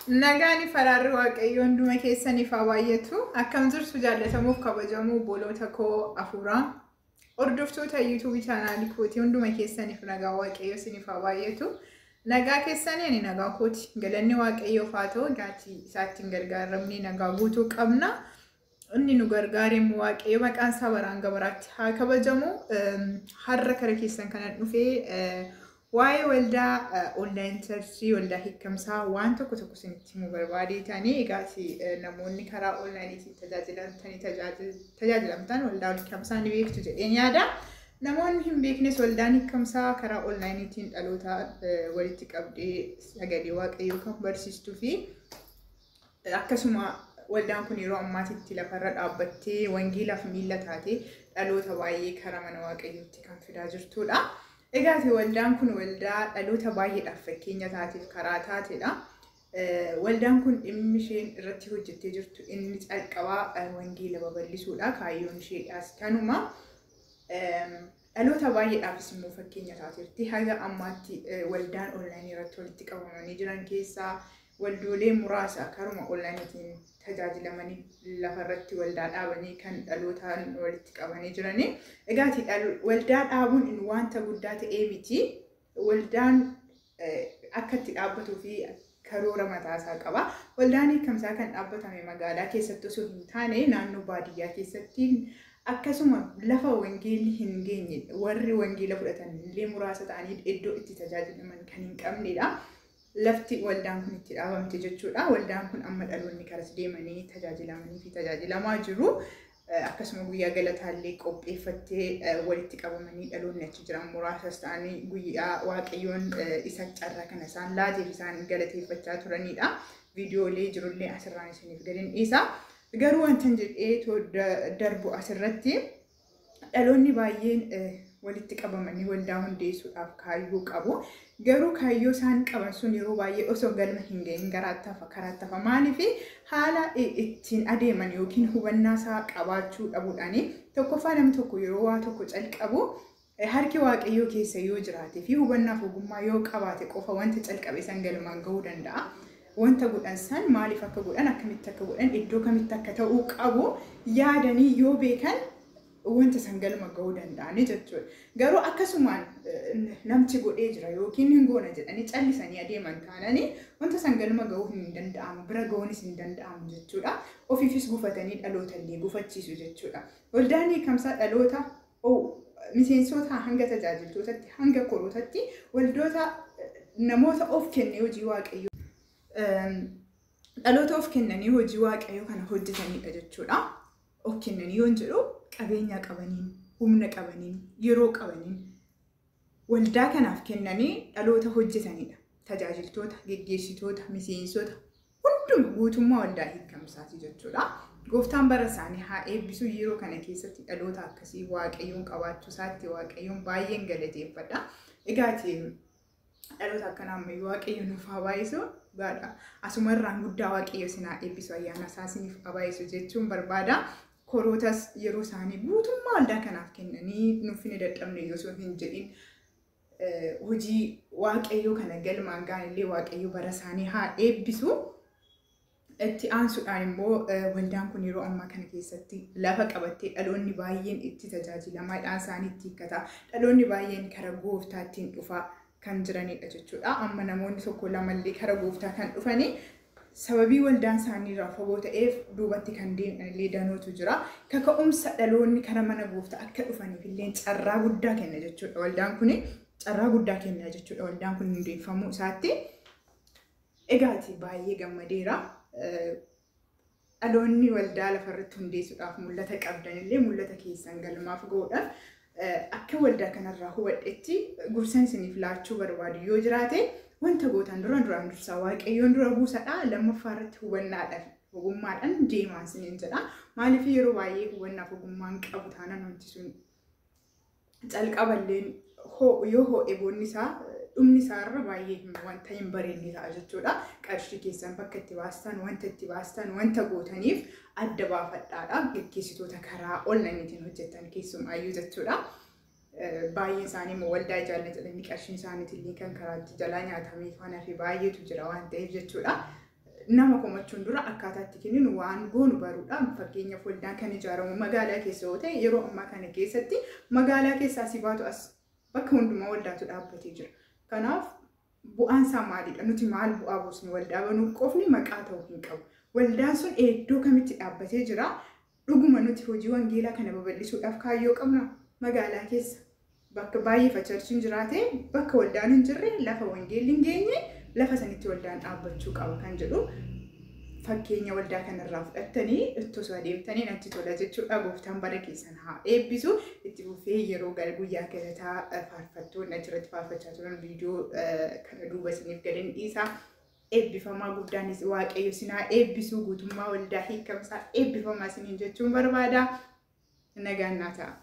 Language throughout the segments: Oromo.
Nagaani fararri waaqayyoon dhuma keessaniif hawaayyetu akkam jirtu jaallatamuuf kabajamu bolota koo afuraa hordoftoota YouTube chaanaalii kooti hunduma keessaniif nagaa waaqayyo isiniif hawaayyetu nagaa keessaniin nagaa kooti galanni waaqayyoof haa ta'u gaati isaatti gargaaramni nagaa guutuu qabna inni nu gargaareen waaqayyo maqaan isaa baraan gabaraatti haa kabajamu har'a kara keessan kana dhufee Why walda online search walda hikamsa waan tokko sinitti mu barbaade tani egaasi namoonni karaa online tajaajilamtan walda hikamsa ni beektu jedheen yaada namoonni hin beeknes waldaan hikamsa karaa online tiin dhaloota walitti qabdee sagalee waaqayyoo kan barsiistuu fi akkasuma waldaan kun yeroo ammaatitti lafarra dhaabbattee wangeelaaf miilla taate dhaloota baay'ee karaa mana waaqayyootti kan fidaa jirtudha. Egaati waldaan kun waldaa dhaloota baay'eedhaaf fakkeenya taatiif karaa taatedha. Waldaan kun dhimmi isheen irratti hojjettee jirtu inni calqabaa wangeela babal'isuudha. Kaayyoon isheedhaas kanuma dhaloota baay'eedhaafis immoo fakkeenya taateerti. Haga ammaatti waldaan online irratti walitti qabamanii jiran keessaa waldoolee muraasa karuma onlineetiin tajaajilamanii lafarratti waldaa dhaabanii kan dhalootaan walitti qabanii jiranii. Egaati waldaa dhaabuun in wanta guddaa ta'ee miti. Waldaan akka itti dhaabbatuu fi karoora mataasaa qaba. Waldaan hiikamsaa kan dhaabbatame magaalaa keessatti osoo hin taane naannoo baadiyyaa keessatti akkasuma lafa wangeelli hin geenye warri wangeela fudhatan illee muraasa ta'anii iddoo itti tajaajilaman kan hin qabnedha. Lafti waldaan kun itti dhaabamte jechuudha. Waldaan kun amma dhaloonni karas deemanii tajaajilamanii fi tajaajilamaa jiru. Akkasuma guyyaa galataallee qopheeffattee walitti qabamanii dhaloonni achi jiran muraasas ta'anii guyyaa waaqayyoon isa carraa kana isaan laateef isaan galateeffachaa turanidha. Viidiyoolee jirullee asirraan isiniif gadin dhiisa. Garuu wantan jedhee darbu asirratti dhaloonni baay'een walitti qabamanii waldaa hundeessuudhaaf kaayyoo qabu. Garuu kaayyoo isaan qaban sun yeroo baay'ee osoo galma hin gahin karaatti maaliif haala ittiin adeeman yookiin hubannaa isaa qabaachuu dhabuudhaani tokkoffaa namni tokko yeroo waa tokko calqabu harki waaqayyoo keessa yoo jiraate fi hubannaaf ogummaa yoo qabaate qofa wanta calqabe san galmaan gahuu danda'a. Wanta godhan san maaliif akka godhan akkamitti akka godhan iddoo kamitti akka ta'uu qabu yaadanii yoo beekan wanta san galma gahuu danda'ani jechuudha. Garuu akkasumaan namchi godhee jira yookiin hin goona jedhanii callisanii adeeman taananii wanta san galma gahuu hin danda'amu bira gahuunis hin danda'amu jechuudha. Ofiifis gufatanii dhaloota illee gufachiisu jechuudha. Waldaan hiikamsaa dhaloota miseensota hanga tajaajiltootatti hanga korootatti waldoota namoota of kennee hojii waaqayyoo dhaloota of kennanii hojii waaqayyoo kana hojjetanidha jechuudha. Of kennanii yoon jedhu qabeenya qabaniin, humna qabaniin, yeroo qabaniin waldaa kanaaf kennanii dhaloota hojjetanidha. Tajaajiltoota, geggeessitoota, miseensota hunduma guutummaa waldaa hiikamsaati jechuudha. Gooftaan bara isaanii haa eebbisu yeroo kana keessatti dhaloota akkasii waaqayyoon qabaachuu isaatti waaqayyoon baay'een galateeffadha. Egaati dhaloota akkanaa ammayyuu waaqayyoon nuuf haa baay'isu gaadha. Asumarraan guddaa waaqayyo sinaa eebbisu ayyaana isaa isiniif haa baay'isu jechuun barbaada. Korootas yeroo isaanii guutummaa waldaa kanaaf kennanii nuuf hin dadhabne osoo hin jedhin hojii waaqayyoo kana galmaan gaanillee waaqayyo bara isaanii haa eebbisu. Itti aansuudhaan immoo waldaan kun yeroo ammaa kana keessatti lafa qabattee dhaloonni baay'een itti tajaajilamaadhaan isaanii itti hiikkata. Dhaloonni baay'een kara gooftaattiin dhufaa kan jiranidha jechuudha. Amma namoonni tokko lamallee kara gooftaa kan dhufanii sababii waldaan isaanii irraa fagoo ta'eef duubatti kan deemanillee danootu jira. Kaka'umsa dhaloonni kara mana gooftaa akka dhufaniif illee carraa guddaa kenna jechuudha. Waldaan kun carraa guddaa kenna jechuudha. Waldaan kun hundeeffamuu isaatti egaati baay'ee gammadeera. Dhaloonni waldaa lafarratti hundeessuudhaaf mul'ata qabdanillee mul'ata keessan galmaaf gahuudhaaf akka waldaa kanarraa hubadhetti gorsan isiniif laachuu barbaadu yoo jiraate wanta gootan duraan dursaa waaqayyoon dura buusadha. Lammaffaa irratti hubannaadhaan ogummaadhaan deemaa isiniin jedha. Maaliif yeroo baay'ee hubannaaf ogummaan qabu taanaan wanti sun calqaballeen yoo ho'e boonni isaa dhumni isaarra baay'ee wanta hin bareedne ta'a jechuudha. Qarshii keessan bakka itti baastan wanta itti baastan wanta gootaniif adda baafadhaadha. Geggeessitoota karaa onlineetiin hojjetan keessumaayyuu jechuudha. Baay'een isaanii immoo waldaa ijaaranii jedhanii qarshiin isaaniitiin kan karaatti jalaa nyaatamee faana fi baay'eetu jira waan ta'eef jechuudha. nama komachuun dura akkaataatti kennin waan goonu baruudhaan fakkeenyaaf waldaan kan ijaaramu magaalaa keessa yoo ta'e yeroo ammaa kana keessatti magaalaa keessaa si baatu as bakka hundumaa waldaatu dhaabbatee jira. Kanaaf bu'aan isaa maalidha? Nuti maal bu'aa buusni waldaa banuuf qofni maqaa ta'uu hin qabu. Waldaan sun iddoo kamitti dhaabbatee jira? Dhuguma nuti hojii wangeelaa kana babal'isuudhaaf kaayyoo qabna magaalaa keessa. Bakka baay'ee facharchiin jiraate bakka waldaan hin jirre lafa wangeelli hin geenye lafa sanitti waldaan dhaabbachuu qaba kan jedhu fakkeenya waldaa kanarraa fudhattanii itti osoo adeemtanii natti tola jechuudha. Gooftaan bara keessan haa eebbisu. Itti fufee yeroo guyyaa galataa faarfattoonni achirratti faarfachaa turan viidiyoo kana duuba isiniif gadeen dhiisaa. Eebbifamaa guddaanis waaqayyo sinaa eebbisu guutummaa waldaa hiikamsaa eebbifamaa isiniin jechuun barbaada. Nagaan naa ta'a.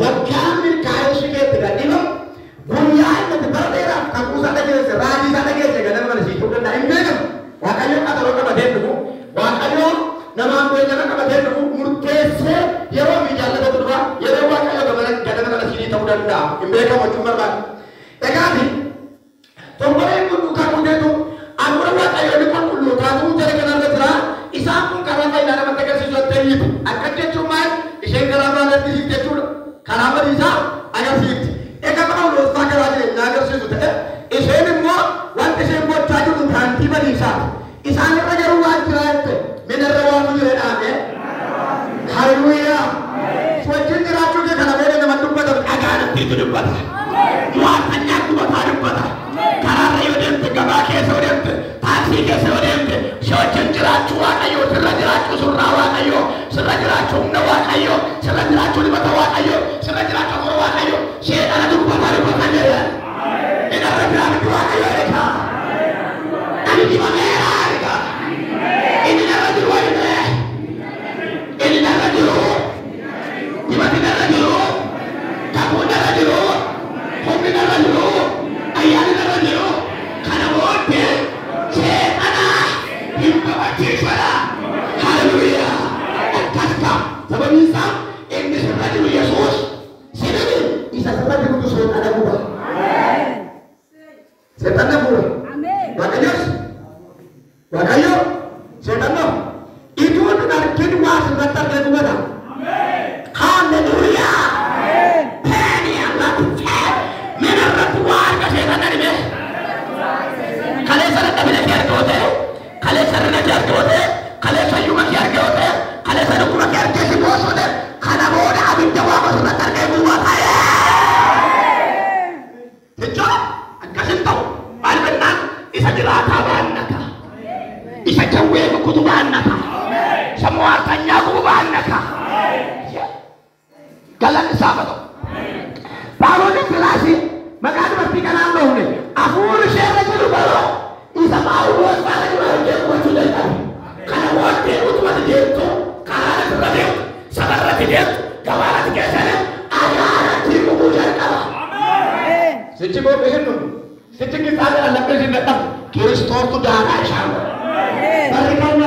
وكان من كائن شكيت قديما بنيا إن تبردنا كابوسا تجلس راجي تجلس كذا ما نسيت وكذا إمبارح وكأنه كذا لو كبدين وكأنه نمام بيجنا كبدين مركز يروم يجعل تدروا يروم وكأنه كذا ما نسيت تقولنا إمبارح ما تجمع ما تكادي تقولين كل كابودين أقول وكأنه كل كابود جل كذا تدرا إسحاق كذا ما ينام تكسي جوتيت أكتر cuma إيشين كلام ما نتيجي تجول كلام ريزا أنا فيت إيه كمان لو ساكر أجي ناقر سيد ته إيشين مو وانت إيشين مو تاجو تانتي ما ريزا إيشان كذا روان كرايت من الروان مجرد آمين هالويا سوتشين كراچو के खाना मेरे नमक तुम बता अगान तीन तुम बता मुआर अन्याक तुम बता तुम बता करार रही हो देंते गवा कैसे हो देंते ताकसी कैसे हो देंते शोचन कराचो आकायो सरजराचो सुरावा आकायो सरजराचो नवा आकायो सरजराचो लिबतावा आकायो सरजराचो कोरवा आकायो शेताना तुम बता तुम बता दे इधर रखना तुम आकायो रेखा अभी की ममेरा रेखा इधर रखो इधर रखो Dimati darah dulu, kamu darah dulu, hobi darah dulu, ayah darah dulu, karena mobil, setanah, himba suara, haleluya, kasta, sebab bisa, ini serta dulu Yesus, sini bisa serta dulu Yesus ada buah, setannya buah, makanya, setannya, itu benar kedua sebentar kedua. Haleluya. Ini Allah Tuhan. Menurut warga setan dari mana? Kalian sana tak boleh kiar kau kalian sana nak kiar kau kalian sana cuma kiar kau kalian sana cuma kiar kau si bos tu. Karena bodoh abis jawab sudah terkait buat saya. Betul? Kasih tahu. Balik benar. Isa jelata banaka. Isa jauh kutu banaka. Semua tanya aku banaka. Galan sahabat. Baru ni kelasi, maka ada pasti kanan dong ni. Aku urus share dulu baru. Isa mau buat pada jual dia buat sudah tadi. Karena buat dia itu mati dia tu. Karena sudah dia, sabar lagi dia. Kawalan tiga sana. Ada di kuburan kalah. Amin. Sejak bawa besar tu. Sejak kita ada anak besar datang. Kristus tu dah ada sama. Amin.